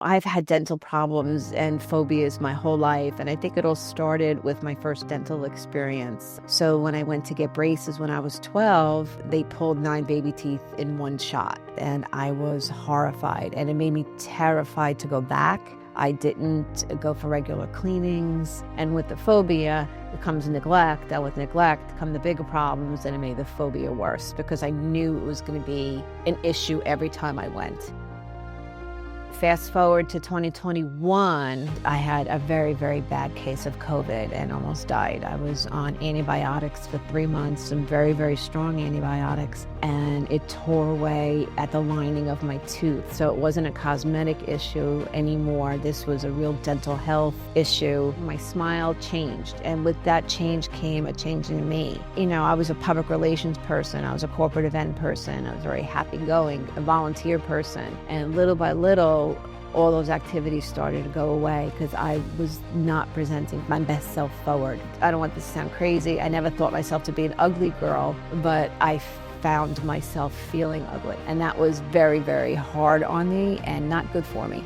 I've had dental problems and phobias my whole life, and I think it all started with my first dental experience. So when I went to get braces when I was 12, they pulled 9 baby teeth in one shot, and I was horrified, and it made me terrified to go back. I didn't go for regular cleanings, and with the phobia, it comes neglect, and with neglect come the bigger problems, and it made the phobia worse because I knew it was going to be an issue every time I went. Fast forward to 2021, I had a very, very bad case of COVID and almost died. I was on antibiotics for 3 months, some very, very strong antibiotics, and it tore away at the lining of my tooth. So it wasn't a cosmetic issue anymore. This was a real dental health issue. My smile changed, and with that change came a change in me. You know, I was a public relations person. I was a corporate event person. I was very happy-going, a volunteer person, and little by little, all those activities started to go away because I was not presenting my best self forward. I don't want this to sound crazy. I never thought myself to be an ugly girl, but I found myself feeling ugly. And that was very, very hard on me and not good for me.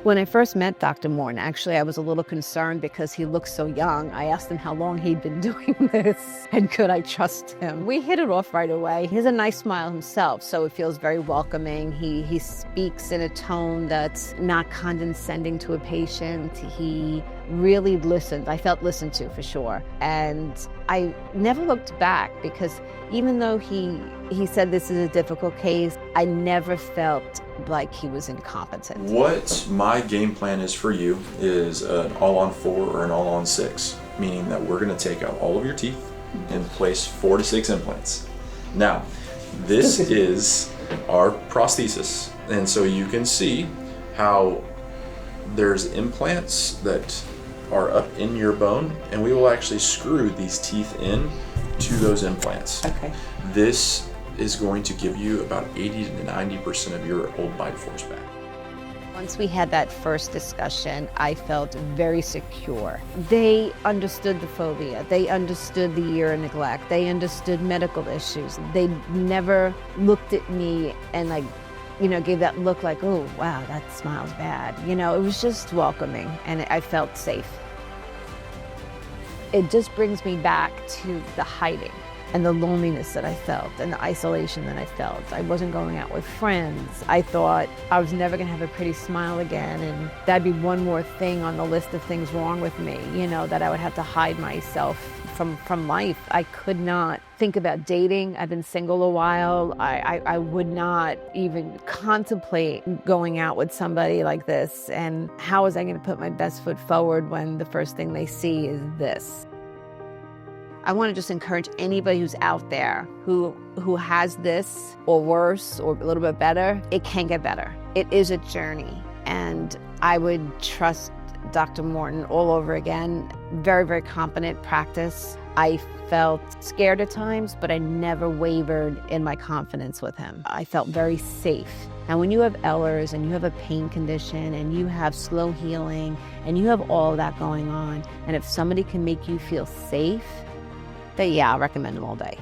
When I first met Dr. Morton, actually, I was a little concerned because he looked so young. I asked him how long he'd been doing this and could I trust him. We hit it off right away. He has a nice smile himself, so it feels very welcoming. He speaks in a tone that's not condescending to a patient. He really listened. I felt listened to for sure. And I never looked back because even though he said this is a difficult case, I never felt like he was incompetent. What my game plan is for you is an all-on-4 or an all-on-6, meaning that we're going to take out all of your teeth and place 4 to 6 implants. Now, this is our prosthesis, and so you can see how there's implants that are up in your bone, and we will actually screw these teeth in to those implants. Okay. This is going to give you about 80 to 90% of your old bite force back. Once we had that first discussion, I felt very secure. They understood the phobia. They understood the year of neglect. They understood medical issues. They never looked at me and gave that look like, oh, wow, that smile's bad. You know, it was just welcoming, and I felt safe. It just brings me back to the hiding and the loneliness that I felt and the isolation that I felt. I wasn't going out with friends. I thought I was never gonna have a pretty smile again, and that'd be one more thing on the list of things wrong with me, that I would have to hide myself from life. I could not think about dating. I've been single a while. I would not even contemplate going out with somebody like this. And how was I gonna put my best foot forward when the first thing they see is this? I want to just encourage anybody who's out there who has this or worse or a little bit better, it can get better. It is a journey, and I would trust Dr. Morton all over again. Very, very competent practice. I felt scared at times, but I never wavered in my confidence with him. I felt very safe. And when you have Ehlers and you have a pain condition and you have slow healing and you have all of that going on, and if somebody can make you feel safe, then yeah, I'll recommend them all day.